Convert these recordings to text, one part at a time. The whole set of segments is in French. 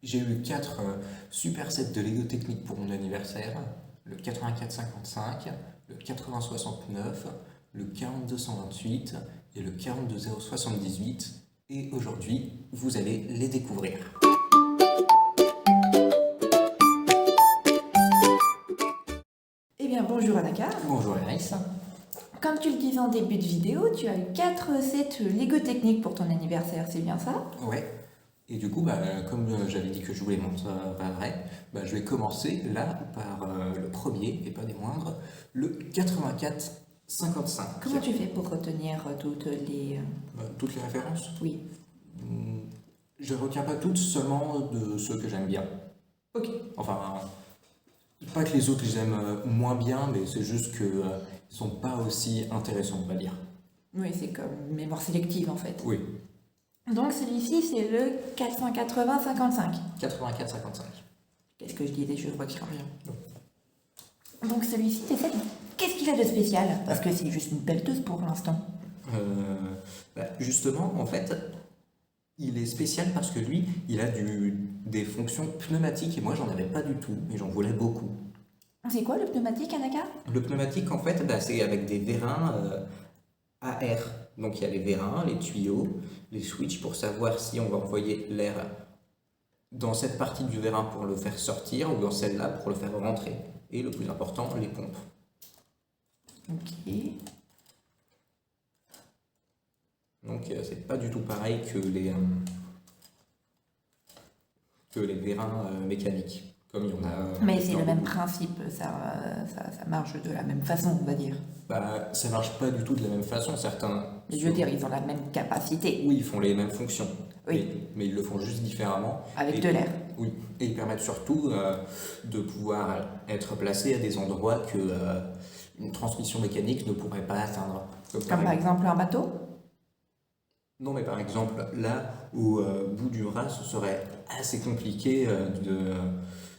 J'ai eu 4 super sets de Lego Technique pour mon anniversaire. Le 8455, le 8069, le 40228 et le 42078. Et aujourd'hui, vous allez les découvrir. Eh bien, bonjour Anaka. Bonjour Iris. Comme tu le disais en début de vidéo, tu as eu 4 sets Lego Technique pour ton anniversaire, c'est bien ça? Ouais. Et du coup, comme j'avais dit que je voulais montrer, je vais commencer là par le premier, et pas des moindres, le 8455. Comment tu fais pour retenir toutes les... Toutes les références? Oui. Je retiens pas toutes, seulement de ceux que j'aime bien. Ok. Enfin, pas que les autres les aiment moins bien, mais c'est juste que ils sont pas aussi intéressants, on va dire. Oui, c'est comme mémoire sélective en fait. Oui, Donc celui-ci, c'est le 480-55. 84-55. Qu'est-ce que je disais? Je vois qu'il rien. Donc celui-ci, c'est ça. Qu'est-ce qu'il a de spécial? Parce que c'est juste une pelleteuse pour l'instant. Justement, en fait, il est spécial parce que lui, il a des fonctions pneumatiques et moi, j'en avais pas du tout, mais j'en voulais beaucoup. C'est quoi le pneumatique, Anaka? Le pneumatique, en fait, c'est avec des vérins à air. Donc, il y a les vérins, les tuyaux, les switches pour savoir si on va envoyer l'air dans cette partie du vérin pour le faire sortir ou dans celle-là pour le faire rentrer. Et le plus important, les pompes. Ok. Donc, c'est pas du tout pareil que les vérins mécaniques. Comme il y en a. Mais c'est le même principe, ça marche de la même façon, on va dire. Ça marche pas du tout de la même façon, certains. Je veux dire, ils ont la même capacité. Oui, ils font les mêmes fonctions. Oui. Mais ils le font juste différemment. Avec de l'air. Oui, et ils permettent surtout de pouvoir être placés à des endroits que une transmission mécanique ne pourrait pas atteindre. Comme par exemple un bateau? Non, mais par exemple, là, au bout du bras, ce serait assez compliqué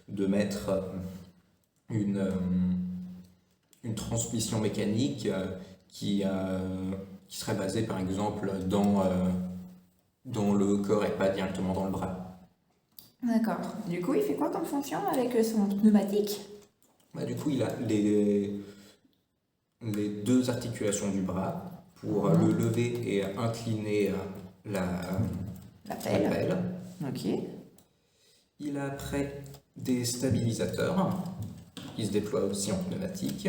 de mettre une transmission mécanique qui serait basée, par exemple, dans le corps et pas directement dans le bras. D'accord. Du coup, il fait quoi comme fonction avec son pneumatique? Du coup, il a les deux articulations du bras pour le lever et incliner la pelle. Ok. Il a après des stabilisateurs qui se déploient aussi en pneumatique.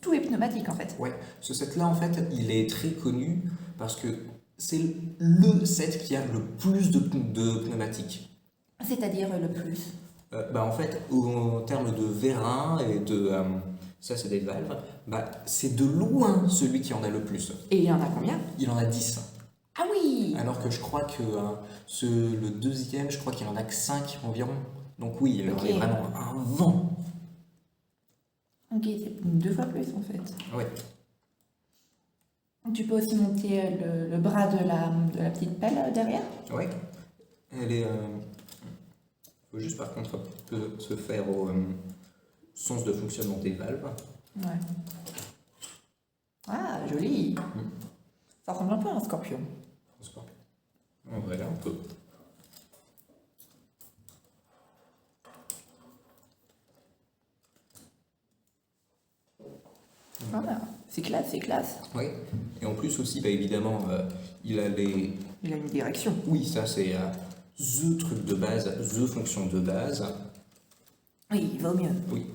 Tout est pneumatique en fait. Ouais, ce set-là, en fait, il est très connu parce que c'est le set qui a le plus de pneumatiques. C'est-à-dire le plus. En fait, en termes de vérin et de... ça, c'est des valves. C'est de loin celui qui en a le plus. Et il y en a combien? Il en a 10. Ah oui! Alors que je crois que le deuxième, je crois qu'il en a que 5 environ. Donc oui, il en est vraiment un vent. Ok, c'est 2 fois plus en fait. Ouais. Tu peux aussi monter le bras de la petite pelle derrière? Ouais. Elle est... faut juste par contre se faire au sens de fonctionnement des valves. Ouais. Ah, joli! Ça ressemble un peu à un scorpion. En vrai, un peu. Voilà. C'est classe, c'est classe. Oui. Et en plus aussi, évidemment, il a les... Il a une direction. Oui, ça c'est the truc de base, the fonction de base. Oui, il vaut mieux. Oui.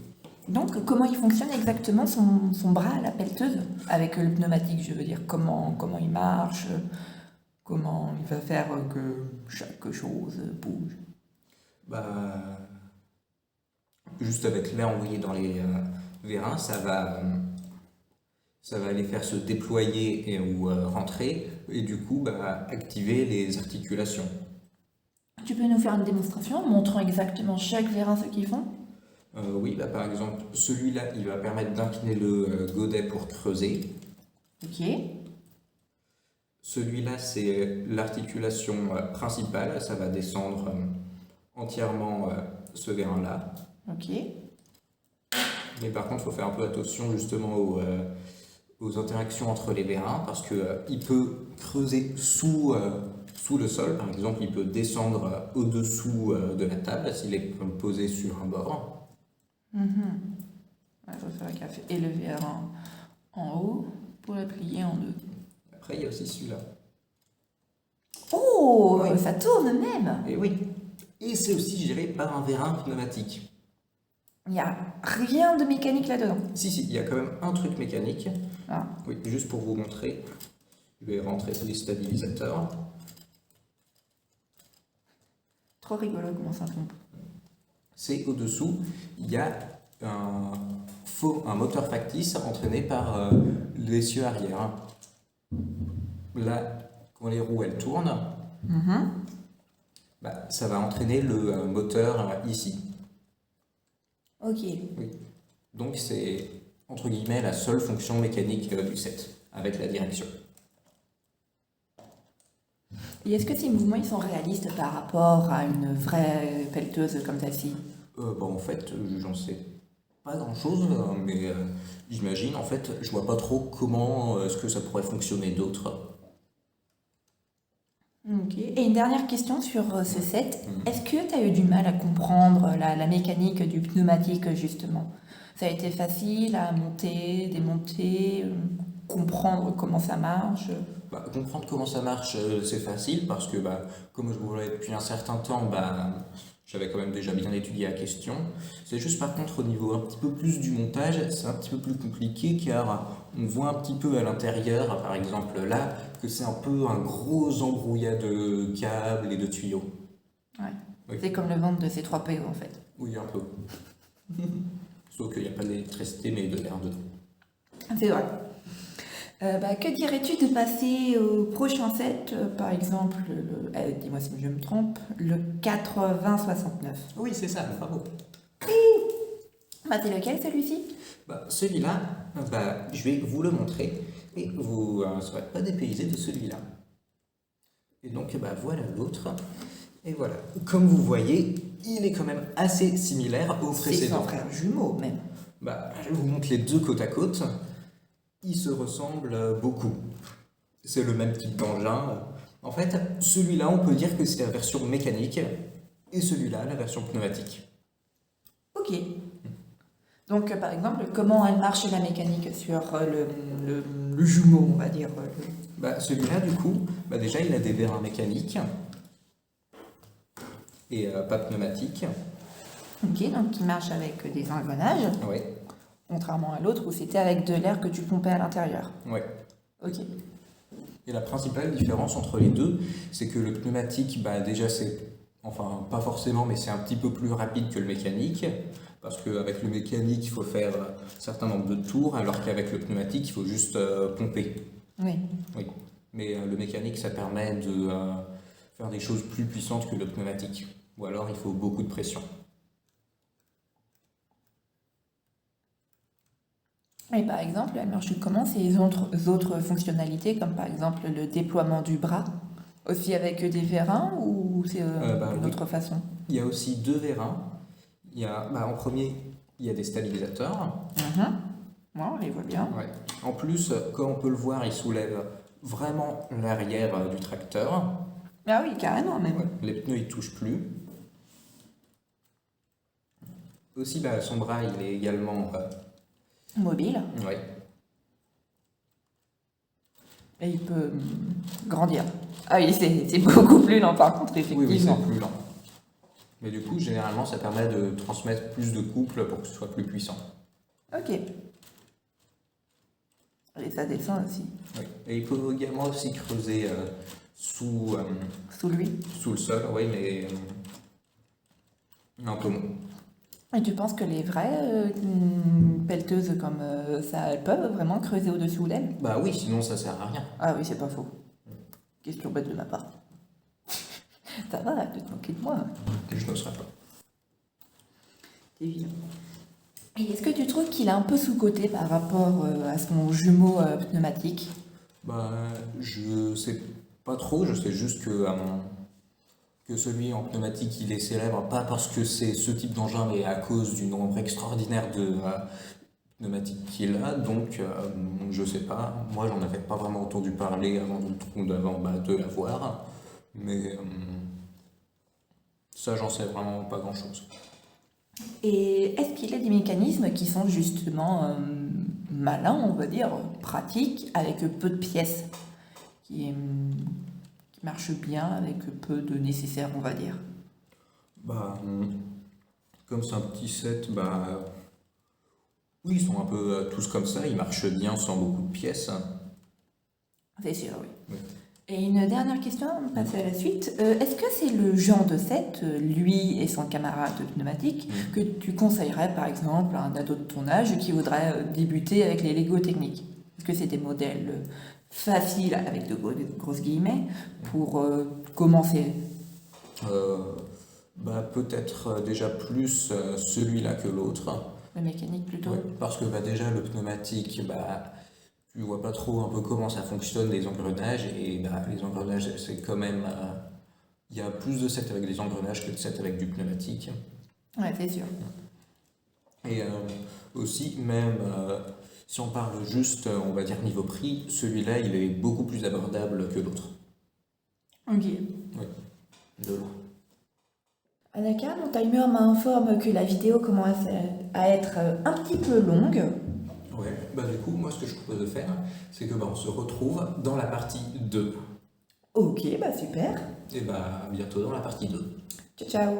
Donc, comment il fonctionne exactement son bras à la pelleteuse? Avec le pneumatique, je veux dire, comment il marche, comment il va faire que chaque chose bouge. Juste avec l'air envoyé dans les vérins, ça va les faire se déployer ou rentrer, et du coup, activer les articulations. Tu peux nous faire une démonstration montrant exactement chaque vérin ce qu'ils font? Oui, par exemple, celui-là, il va permettre d'incliner le godet pour creuser. Ok. Celui-là, c'est l'articulation principale, ça va descendre entièrement ce vérin-là. Ok. Mais par contre, il faut faire un peu attention justement aux interactions entre les vérins parce qu'il peut creuser sous sous le sol. Par exemple, il peut descendre au-dessous de la table s'il est posé sur un bord. Ouais, faut faire gaffe. Et le verre en haut pour le plier en deux. Après, il y a aussi celui-là. Oh, Oui. ça tourne même. Et oui. Et c'est aussi géré par un vérin pneumatique. Il n'y a rien de mécanique là-dedans. Si, il y a quand même un truc mécanique. Ah. Oui, juste pour vous montrer. Je vais rentrer les stabilisateurs. Trop rigolo comment ça tombe. C'est au-dessous, il y a un moteur factice entraîné par l'essieu arrière. Là, quand les roues elles tournent, ça va entraîner le moteur ici. Ok. Oui. Donc c'est entre guillemets la seule fonction mécanique du set, avec la direction. Et est-ce que ces mouvements ils sont réalistes par rapport à une vraie pelleteuse comme celle-ci? En fait, j'en sais pas grand-chose, mais j'imagine, en fait, je vois pas trop comment est-ce que ça pourrait fonctionner d'autre. Ok. Et une dernière question sur ce set. Est-ce que tu as eu du mal à comprendre la mécanique du pneumatique, justement? Ça a été facile à monter, démonter, comprendre comment ça marche? Comprendre comment ça marche, c'est facile parce que, comme je vous voulais depuis un certain temps, j'avais quand même déjà bien étudié la question. C'est juste par contre au niveau un petit peu plus du montage, c'est un petit peu plus compliqué car on voit un petit peu à l'intérieur, par exemple là, que c'est un peu un gros embrouillat de câbles et de tuyaux. Ouais. Oui. C'est comme le ventre de ces 3 PO en fait. Oui, un peu. Sauf qu'il n'y a pas d'électricité mais de l'air dedans. C'est vrai. Que dirais-tu de passer au prochain set, par exemple, dis-moi si je me trompe, le 8069? Oui, c'est ça, bravo. C'est lequel celui-ci? Celui-là, je vais vous le montrer et vous ne serez pas dépaysé de celui-là. Et donc, voilà l'autre. Et voilà. Comme vous voyez, il est quand même assez similaire au C'est précédent. son frère jumeau même. Je vous montre les deux côte à côte. Ils se ressemblent beaucoup. C'est le même type d'engin. En fait, celui-là, on peut dire que c'est la version mécanique et celui-là, la version pneumatique. Ok. Donc, par exemple, comment elle marche la mécanique sur le jumeau, on va dire Celui-là, du coup, déjà, il a des vérins mécaniques et pas pneumatiques. Ok, donc il marche avec des engrenages, Oui, contrairement à l'autre où c'était avec de l'air que tu pompais à l'intérieur. oui. Ok. Et la principale différence entre les deux, c'est que le pneumatique, déjà, enfin, pas forcément, mais c'est un petit peu plus rapide que le mécanique. Parce qu'avec le mécanique, il faut faire un certain nombre de tours, alors qu'avec le pneumatique, il faut juste pomper. Oui. Oui. Mais le mécanique, ça permet de faire des choses plus puissantes que le pneumatique. Ou alors, il faut beaucoup de pression. Et par exemple, elle marche comment ces autres fonctionnalités, comme par exemple le déploiement du bras, aussi avec des vérins ou c'est d'une autre façon? Il y a aussi deux vérins. Il y a, en premier, il y a des stabilisateurs. Ouais, on les voit bien. Ouais. En plus, comme on peut le voir, il soulève vraiment l'arrière du tracteur. Ah oui, carrément même. Ouais. Les pneus, ils touchent plus. Aussi, son bras, il est également Mobile. ouais. Et il peut grandir. Ah oui, c'est beaucoup plus lent par contre, effectivement. Oui, c'est plus lent. Mais du coup, généralement, ça permet de transmettre plus de couple pour que ce soit plus puissant. Ok. Et ça descend aussi. Oui. Et il peut également aussi creuser sous lui. Sous le sol, oui, mais un peu moins. Et tu penses que les vraies pelleteuses comme ça, elles peuvent vraiment creuser au-dessous d'elles? Oui, sinon ça sert à rien. Ah oui, c'est pas faux. Question bête de ma part. Ça va, tu te moquer de moi. Je n'oserais pas. C'est évident. Et est-ce que tu trouves qu'il est un peu sous-coté par rapport à son jumeau pneumatique? Je sais pas trop, je sais juste que celui en pneumatique il est célèbre, pas parce que c'est ce type d'engin, mais à cause du nombre extraordinaire de pneumatiques qu'il a, donc je sais pas, moi j'en avais pas vraiment entendu parler avant de l'avoir. Mais ça, j'en sais vraiment pas grand-chose. Et est-ce qu'il y a des mécanismes qui sont justement malins, on va dire, pratiques, avec peu de pièces, qui marchent bien avec peu de nécessaire, on va dire? Bah, comme c'est un petit set, bah, oui, ils sont un peu tous comme ça, ils marchent bien sans beaucoup de pièces. C'est sûr, oui. Oui. Et une dernière question, on va passer à la suite. Est-ce que c'est le genre de set, lui et son camarade pneumatique, que tu conseillerais par exemple à un ado de ton âge qui voudrait débuter avec les Lego techniques? Est-ce que c'est des modèles faciles, avec de grosses guillemets, pour commencer? Euh, Bah, peut-être déjà plus celui-là que l'autre. La mécanique plutôt? Ouais, parce que bah, déjà le pneumatique, bah, tu vois pas trop un peu comment ça fonctionne les engrenages et bah, les engrenages c'est quand même il y a plus de sets avec des engrenages que de sets avec du pneumatique Ouais, c'est sûr. et aussi même si on parle juste on va dire niveau prix celui-là il est beaucoup plus abordable que l'autre. Ok. Oui, de loin. Anaka, mon timer m'informe que la vidéo commence à être un petit peu longue. Ouais, bah du coup moi ce que je propose de faire c'est que bah, on se retrouve dans la partie 2 Ok, bah super. et bah bientôt dans la partie 2. Ciao, ciao.